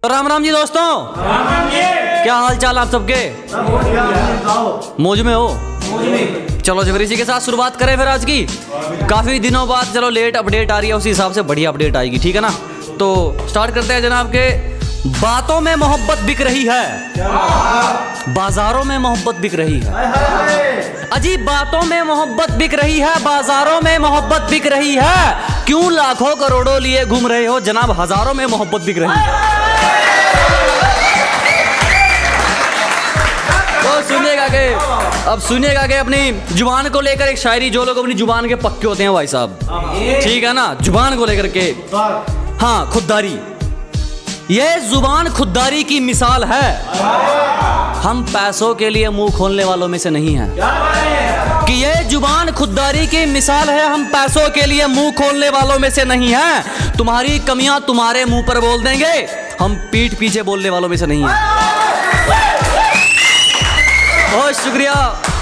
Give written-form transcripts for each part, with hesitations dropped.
राम राम जी दोस्तों। राम राम जी। क्या हाल चाल आप सबके? मौज में हो? चलो जबरी जी के साथ शुरुआत करें फिर आज की। काफ़ी दिनों बाद चलो लेट अपडेट आ रही है, उसी हिसाब से बढ़िया अपडेट आएगी, ठीक है ना। तो स्टार्ट करते हैं जनाब के। बातों में मोहब्बत बिक रही है, बाजारों में मोहब्बत बिक रही है। अजीब बातों में मोहब्बत बिक रही है, बाजारों में मोहब्बत बिक रही है। क्यों लाखों करोड़ों लिए घूम रहे हो जनाब, हजारों में मोहब्बत बिक रही है। तो सुनिएगा के, अब सुनिएगा के अपनी जुबान को लेकर एक शायरी, जो लोग अपनी जुबान के पक्के होते हैं भाई साहब, ठीक है ना, जुबान को लेकर के। हाँ, खुददारी, ये जुबान खुददारी की मिसाल है। हम पैसों के लिए मुंह खोलने वालों में से नहीं हैं कि ये जुबान खुददारी की मिसाल है। हम पैसों के लिए मुंह खोलने वालों में से नहीं हैं। तुम्हारी कमियां तुम्हारे मुंह पर बोल देंगे, हम पीठ पीछे बोलने वालों में से नहीं हैं। बहुत शुक्रिया।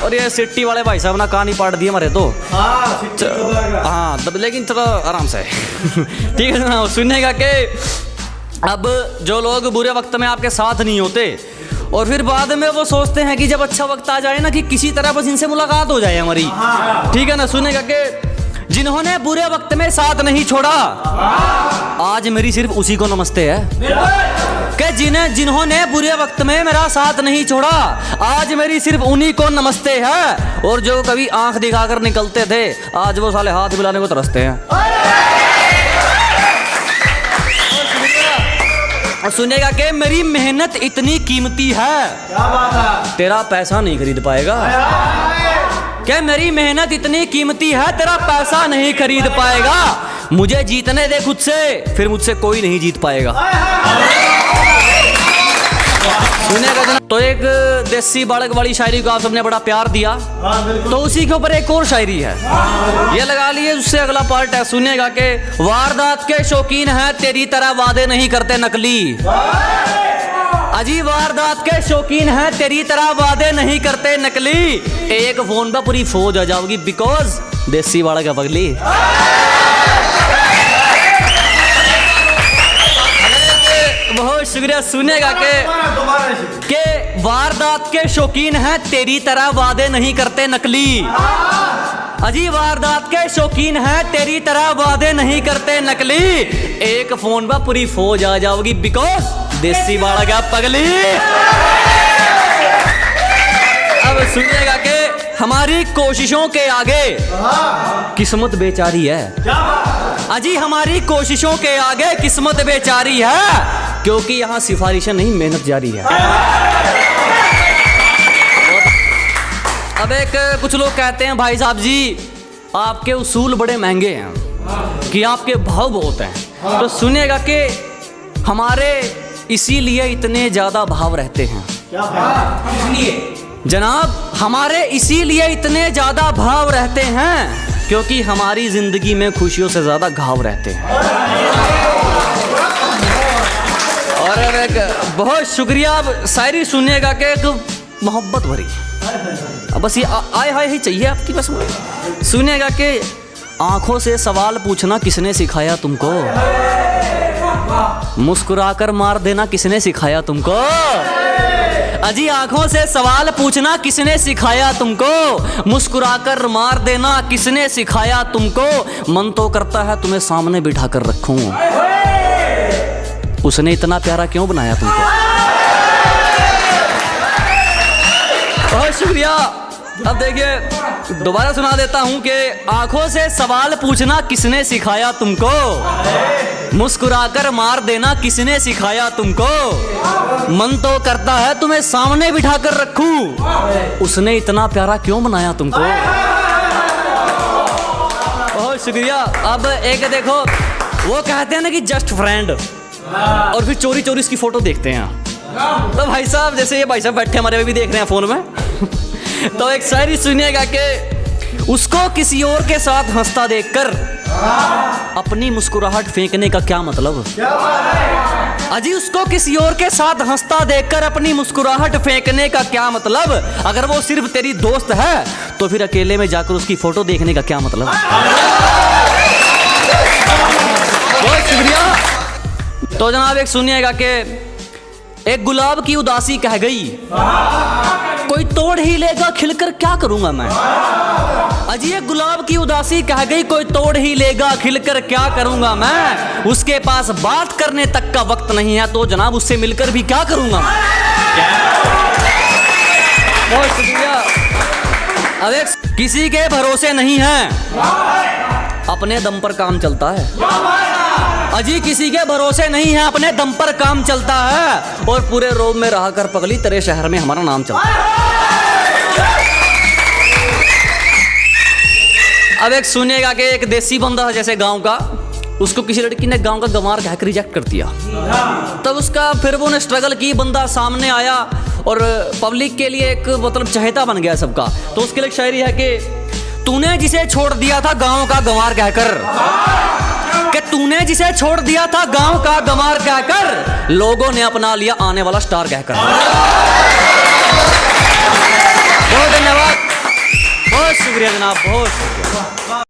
और ये सिट्टी वाले भाई साहब ना कहानी पाट दी हमारे तो। हाँ लेकिन चलो आराम से ठीक है ना। सुननेगा के अब जो लोग बुरे वक्त में आपके साथ नहीं होते और फिर बाद में वो सोचते हैं कि जब अच्छा वक्त आ जाए ना कि किसी तरह बस इनसे मुलाकात हो जाए हमारी, ठीक है ना। सुनेगा कि जिन्होंने बुरे वक्त में साथ नहीं छोड़ा, आज मेरी सिर्फ उसी को नमस्ते है। कि जिन्होंने बुरे वक्त में मेरा साथ नहीं छोड़ा, आज मेरी सिर्फ उन्हीं को नमस्ते है। और जो कभी आंख दिखाकर निकलते थे, आज वो साले हाथ मिलाने को तरसते हैं। और सुनेगा कि मेरी मेहनत इतनी कीमती है, क्या बात है, तेरा पैसा नहीं खरीद पाएगा। क्या मेरी मेहनत इतनी कीमती है, तेरा पैसा नहीं खरीद पाएगा। मुझे जीतने दे खुद से, फिर मुझसे कोई नहीं जीत पाएगा। सुनेगा जना। तो एक देसी बालक वाली शायरी को आप सबने बड़ा प्यार दिया, तो उसी के ऊपर एक और शायरी है, ये लगा लिए, उससे अगला पार्ट है। सुनेगा के वारदात के शौकीन है, तेरी तरह वादे नहीं करते नकली। अजी वारदात के शौकीन है, तेरी तरह वादे नहीं करते नकली। एक फोन पर पूरी फौज आ जाओगी, बिकॉज देसी बालक है पगली। बहुत शुक्रिया। सुनेगा के वारदात के शौकीन हैं, तेरी तरह वादे नहीं करते नकली। अजी वारदात के शौकीन हैं, तेरी तरह वादे नहीं करते नकली। एक फोन पर पूरी फौज आ जाओगी, बिकॉज देसी बालक है पगली। अब सुनिएगा कि हमारी कोशिशों के आगे किस्मत बेचारी है। अजी हमारी कोशिशों के आगे किस्मत बेचारी है, क्योंकि यहाँ सिफारिशें नहीं, मेहनत जारी है। अब एक कुछ लोग कहते हैं भाई साहब जी आपके उसूल बड़े महंगे हैं, कि आपके भाव बहुत हैं। तो सुनिएगा कि हमारे इसीलिए इतने ज़्यादा भाव रहते हैं जनाब, हमारे इसीलिए इतने ज़्यादा भाव रहते हैं, क्योंकि हमारी ज़िंदगी में खुशियों से ज़्यादा घाव रहते हैं। और एक बहुत शुक्रिया। अब शायरी सुनिएगा कि एक मोहब्बत भरी, अब बस ये आए हाय ही चाहिए आपकी बस। सुनिएगा कि आंखों से सवाल पूछना किसने सिखाया तुमको, मुस्कुराकर मार देना किसने सिखाया तुमको। अजी आंखों से सवाल पूछना किसने सिखाया तुमको, मुस्कुराकर मार देना किसने सिखाया तुमको। मन तो करता है तुम्हें सामने बिठा कर रखूं, उसने इतना प्यारा क्यों बनाया तुमको। बहुत शुक्रिया। अब देखिए दोबारा सुना देता हूं कि आंखों से सवाल पूछना किसने सिखाया तुमको, मुस्कुराकर मार देना किसने सिखाया तुमको। मन तो करता है तुम्हें सामने बिठा कर रखूं, उसने इतना प्यारा क्यों बनाया तुमको। बहुत शुक्रिया। अब एक देखो, वो कहते हैं ना कि जस्ट फ्रेंड, और फिर चोरी चोरी इसकी फोटो देखते हैं। तो भाई साहब जैसे ये भाई साहब बैठे हमारे भी देख रहे हैं फोन में तो एक शायरी सुनिएगा कि उसको किसी और के साथ हंसता देखकर अपनी मुस्कुराहट फेंकने का क्या मतलब। अजी उसको किसी और के साथ हंसता देखकर अपनी मुस्कुराहट फेंकने का क्या मतलब। अगर वो सिर्फ तेरी दोस्त है तो फिर अकेले में जाकर उसकी फोटो देखने का क्या मतलब। बहुत शुक्रिया। तो जनाब एक सुनिएगा कि एक गुलाब की उदासी कह गई, कोई तोड़ ही लेगा खिलकर क्या करूंगा मैं। अजी एक गुलाब की उदासी कह गई, कोई तोड़ ही लेगा खिलकर क्या करूंगा मैं। उसके पास बात करने तक का वक्त नहीं है, तो जनाब उससे मिलकर भी क्या करूंगा मैं। बहुत शुक्रिया। अब एक किसी के भरोसे नहीं है, अपने दम पर काम चलता है। अजी किसी के भरोसे नहीं है, अपने दम पर काम चलता है। और पूरे रोम में रहा कर पगली, तेरे शहर में हमारा नाम चलता है। अब एक सुनिएगा कि एक देसी बंदा है जैसे गांव का, उसको किसी लड़की ने गांव का गंवार कहकर रिजेक्ट कर दिया। तब उसका फिर वो ने स्ट्रगल की, बंदा सामने आया और पब्लिक के लिए एक मतलब चहेता बन गया सबका। तो उसके लिए एक शायरी है कि तूने जिसे छोड़ दिया था गांव का गंवार कहकर, कि तूने जिसे छोड़ दिया था गांव का गंवार कहकर, लोगों ने अपना लिया आने वाला स्टार कहकर। बहुत धन्यवाद, बहुत शुक्रिया जनाब, बहुत शुक्रिया।